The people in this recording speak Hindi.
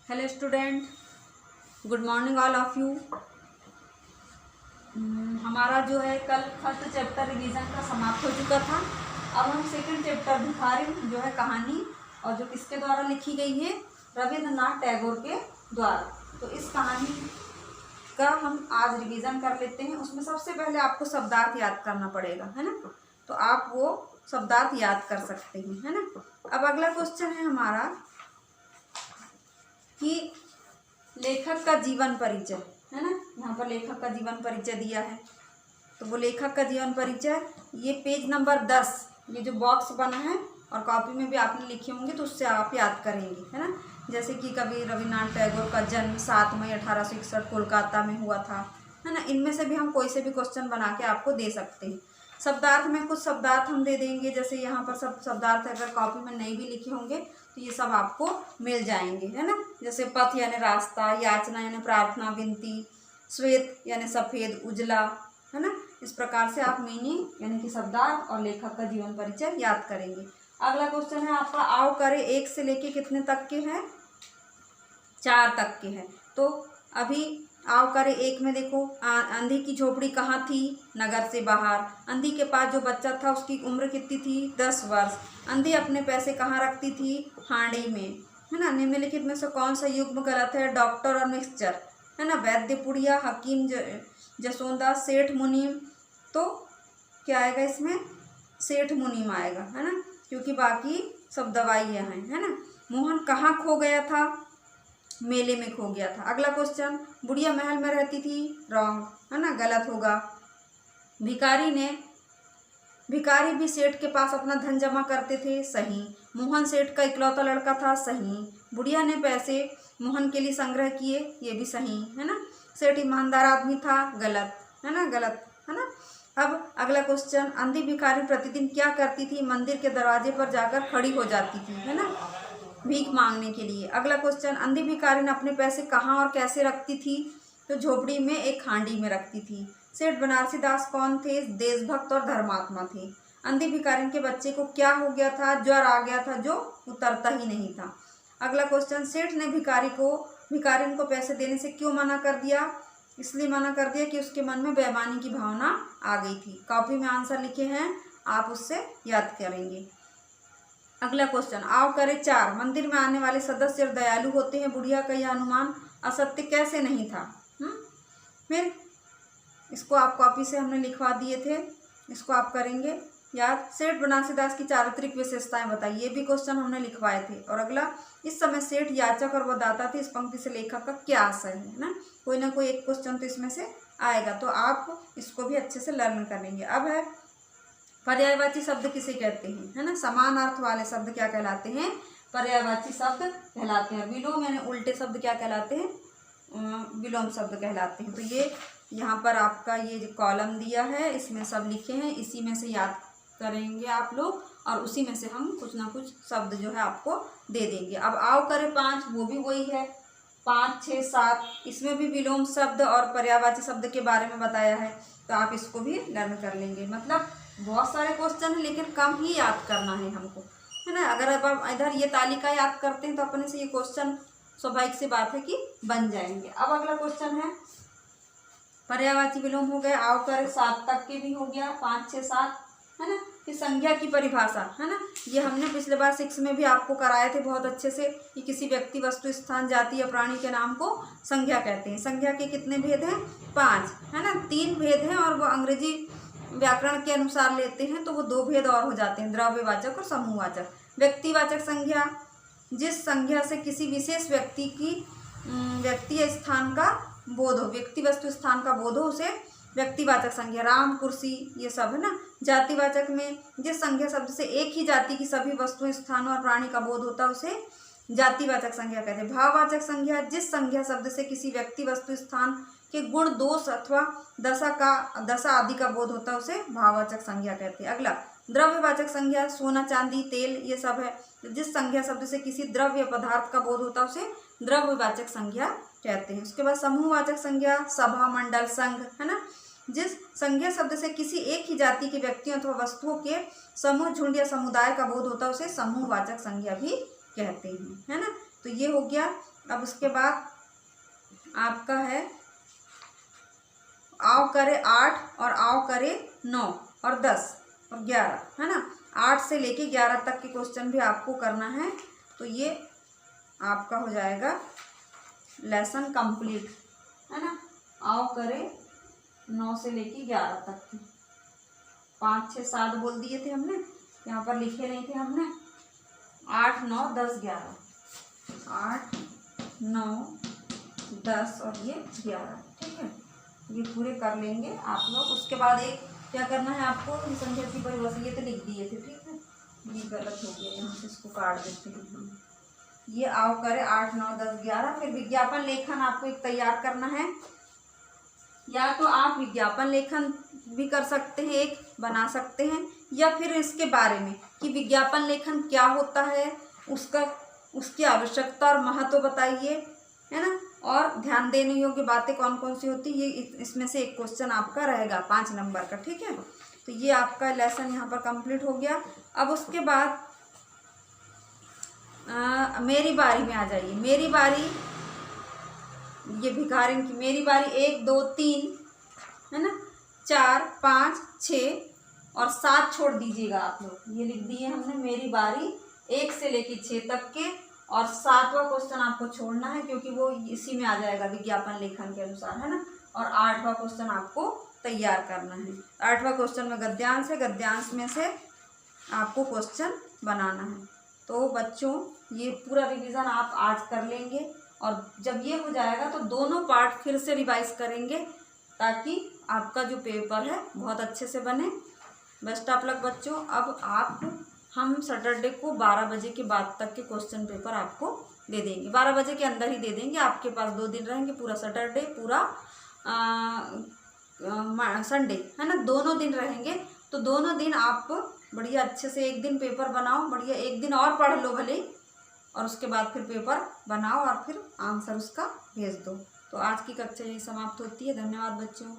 Hello student, good morning all of you. हमारा जो है कल फर्स्ट चैप्टर रिवीजन का समाप्त हो चुका था। अब हम सेकंड चैप्टर भिखारी जो है कहानी, और जो किसके द्वारा लिखी गई है, रविंद्रनाथ टैगोर के द्वारा। तो इस कहानी का हम आज रिवीजन कर लेते हैं। उसमें सबसे पहले आपको शब्दार्थ याद करना पड़ेगा, है ना। तो आप वो शब्दार्थ याद कर सकते हैं, है ना। अब अगला क्वेश्चन है हमारा कि लेखक का जीवन परिचय, है ना। यहाँ पर लेखक का जीवन परिचय दिया है। तो वो लेखक का जीवन परिचय, ये पेज नंबर 10, ये जो बॉक्स बना है और कॉपी में भी आपने लिखे होंगे तो उससे आप याद करेंगे, है ना। जैसे कि कवि रविन्द्रनाथ टैगोर का जन्म 7 मई 1861 कोलकाता में हुआ था, है ना। इनमें से भी हम कोई से भी क्वेश्चन बना के आपको दे सकते हैं। शब्दार्थ में कुछ शब्दार्थ हम दे देंगे, जैसे यहाँ पर सब शब्दार्थ अगर कॉपी में नहीं भी लिखे होंगे तो ये सब आपको मिल जाएंगे, है ना। जैसे पथ यानी रास्ता, याचना यानी प्रार्थना विनती, श्वेत यानी सफ़ेद उजला, है ना। इस प्रकार से आप मीनिंग यानी कि शब्दार्थ और लेखक का जीवन परिचय याद करेंगे। अगला क्वेश्चन है आपका, आओ करे 1 से लेके कितने तक के हैं, 4 तक के हैं। तो अभी आओ करे 1 में देखो, अंधी की झोपड़ी कहाँ थी, नगर से बाहर। अंधी के पास जो बच्चा था उसकी उम्र कितनी थी, 10 वर्ष। अंधी अपने पैसे कहाँ रखती थी, हांडी में, है ना। निम्नलिखित में से कौन सा युग्म गलत है, डॉक्टर और मिक्सचर, है ना। वैद्य पुड़िया, हकीम जसोदा, सेठ मुनीम। तो क्या आएगा इसमें, सेठ मुनीम आएगा, है ना, क्योंकि बाकी सब दवाइयाँ हैं, है ना। मोहन कहाँ खो गया था, मेले में खो गया था। अगला क्वेश्चन, बुढ़िया महल में रहती थी, रॉन्ग, है ना, गलत होगा। भिखारी भी सेठ के पास अपना धन जमा करते थे, सही। मोहन सेठ का इकलौता लड़का था, सही। बुढ़िया ने पैसे मोहन के लिए संग्रह किए, ये भी सही, है ना। सेठ ईमानदार आदमी था, गलत, है ना, गलत, है ना। अब अगला क्वेश्चन, अंधी भिखारी प्रतिदिन क्या करती थी, मंदिर के दरवाजे पर जाकर खड़ी हो जाती थी, है ना, भीख मांगने के लिए। अगला क्वेश्चन, अंधी भिखारिन अपने पैसे कहाँ और कैसे रखती थी, तो झोपड़ी में एक हांडी में रखती थी। सेठ बनारसी दास कौन थे, देशभक्त और धर्मात्मा थे। अंधी भिखारिन के बच्चे को क्या हो गया था, ज्वर आ गया था जो उतरता ही नहीं था। अगला क्वेश्चन, सेठ ने भिखारिन को पैसे देने से क्यों मना कर दिया, इसलिए मना कर दिया कि उसके मन में बेईमानी की भावना आ गई थी। कॉपी में आंसर लिखे हैं, आप उससे याद करेंगे। अगला क्वेश्चन, आओ करे 4, मंदिर में आने वाले सदस्य दयालु होते हैं। बुढ़िया का यह अनुमान असत्य कैसे नहीं था। फिर इसको आप कॉपी से हमने लिखवा दिए थे, इसको आप करेंगे याद। सेठ बनारसी दास की चारित्रिक विशेषताएं बताइए, ये भी क्वेश्चन हमने लिखवाए थे। और अगला, इस समय सेठ याचक और वह दाता थे, इस पंक्ति से लेखक का क्या आशय है ना। कोई ना कोई एक क्वेश्चन तो इसमें से आएगा, तो आप इसको भी अच्छे से लर्न करेंगे। अब है पर्यायवाची शब्द किसे कहते हैं, है ना। समान अर्थ वाले शब्द क्या कहलाते हैं, पर्यायवाची शब्द कहलाते हैं। विलोम यानी उल्टे शब्द क्या कहलाते हैं, विलोम शब्द कहलाते हैं। तो ये यहाँ पर आपका ये जो कॉलम दिया है इसमें सब लिखे हैं, इसी में से याद करेंगे आप लोग, और उसी में से हम कुछ ना कुछ शब्द जो है आपको दे देंगे। अब आओ करे 5, वो भी वही है, 5, 6, 7, इसमें भी विलोम शब्द और पर्यायवाची शब्द के बारे में बताया है, तो आप इसको भी लर्न कर लेंगे। मतलब बहुत सारे क्वेश्चन हैं लेकिन कम ही याद करना है हमको, है ना। अगर अब आप इधर ये तालिका याद करते हैं तो अपने से ये क्वेश्चन स्वाभाविक सी बात है कि बन जाएंगे। अब अगला क्वेश्चन है, पर्यायवाची विलोम हो गए, आओ करे 7 तक के भी हो गया, 5, 6, 7, है ना। फिर संज्ञा की परिभाषा, है ना, ये हमने पिछले बार 6 में भी आपको कराए थे बहुत अच्छे से, कि किसी व्यक्ति वस्तु स्थान जाति या प्राणी के नाम को संज्ञा कहते हैं। संज्ञा के कितने भेद हैं, 5, है ना। 3 भेद हैं और वो अंग्रेजी व्याकरण के अनुसार लेते हैं तो वो 2 भेद और हो जाते हैं, द्रव्यवाचक और समूहवाचक। व्यक्तिवाचक संज्ञा, जिस संज्ञा से किसी विशेष व्यक्ति की व्यक्ति या स्थान का बोध हो, व्यक्ति वस्तु स्थान का बोध हो, उसे व्यक्तिवाचक संज्ञा। राम, कुर्सी, ये सब, है ना। जातिवाचक में जिस संज्ञा शब्द से एक ही जाति की सभी वस्तुएं, स्थानों और प्राणी का बोध होता है उसे जातिवाचक संज्ञा कहते हैं। भाववाचक संज्ञा, जिस संज्ञा शब्द से किसी व्यक्ति वस्तु स्थान के गुण, दोष अथवा दशा आदि का बोध होता है उसे भाववाचक संज्ञा कहते हैं। अगला, द्रव्यवाचक संज्ञा, सोना, चांदी, तेल, ये सब है। जिस संज्ञा शब्द से किसी द्रव्य पदार्थ का बोध होता है उसे द्रव्यवाचक संज्ञा कहते हैं। उसके बाद समूहवाचक संज्ञा, सभा, मंडल, संघ, है ना। जिस संज्ञा शब्द से किसी एक ही जाति के व्यक्तियों अथवा वस्तुओं के समूह, झुंड या समुदाय का बोध होता है उसे समूहवाचक संज्ञा भी कहते हैं, है ना। तो ये हो गया। अब उसके बाद आपका है आओ करे 8 और आओ करे 9 और 10 और 11, है ना। 8 से लेके 11 तक के क्वेश्चन भी आपको करना है। तो ये आपका हो जाएगा लेसन कंप्लीट, है ना। आओ करे 9 से लेके 11 तक के 5 6 7 बोल दिए थे हमने, यहाँ पर लिखे नहीं थे हमने। 8 9 10 11, 8 9 10 और ये 11, ठीक है। ये पूरे कर लेंगे आप लोग। उसके बाद एक क्या करना है आपको, संख्या की परिभाषा ये तो लिख दिए थे, ठीक है। ये गलत हो गया, यहाँ से इसको काट देते हैं हम। ये आओ करे 8 9 10 11। फिर विज्ञापन लेखन आपको एक तैयार करना है। या तो आप विज्ञापन लेखन भी कर सकते हैं, एक बना सकते हैं, या फिर इसके बारे में कि विज्ञापन लेखन क्या होता है, उसकी आवश्यकता और महत्व बताइए, है ना। और ध्यान देने योग्य बातें कौन कौन सी होती है, ये इसमें से एक क्वेश्चन आपका रहेगा 5 नंबर का, ठीक है। तो ये आपका लेसन यहाँ पर कंप्लीट हो गया। अब उसके बाद मेरी बारी में आ जाइए। मेरी बारी, ये भिखारिन की मेरी बारी 1 2 3, है ना, 4 5 6 और 7 छोड़ दीजिएगा आप लोग। ये लिख दिए हमने मेरी बारी 1 से लेके 6 तक के, और 7वां क्वेश्चन आपको छोड़ना है क्योंकि वो इसी में आ जाएगा विज्ञापन लेखन के अनुसार, है ना। और 8वां क्वेश्चन आपको तैयार करना है। 8वां क्वेश्चन में गद्यांश है, गद्यांश में से आपको क्वेश्चन बनाना है। तो बच्चों ये पूरा रिवीजन आप आज कर लेंगे, और जब ये हो जाएगा तो दोनों पार्ट फिर से रिवाइज करेंगे ताकि आपका जो पेपर है बहुत अच्छे से बने। बेस्ट ऑफ लक बच्चों। अब हम सैटरडे को 12 बजे के बाद तक के क्वेश्चन पेपर आपको दे देंगे, 12 बजे के अंदर ही दे देंगे। आपके पास 2 दिन रहेंगे, पूरा सैटरडे, पूरा संडे, है ना, दोनों दिन रहेंगे। तो दोनों दिन आप बढ़िया अच्छे से एक दिन पेपर बनाओ, बढ़िया एक दिन और पढ़ लो भले, और उसके बाद फिर पेपर बनाओ और फिर आंसर उसका भेज दो। तो आज की कक्षा यही समाप्त होती है। धन्यवाद बच्चों।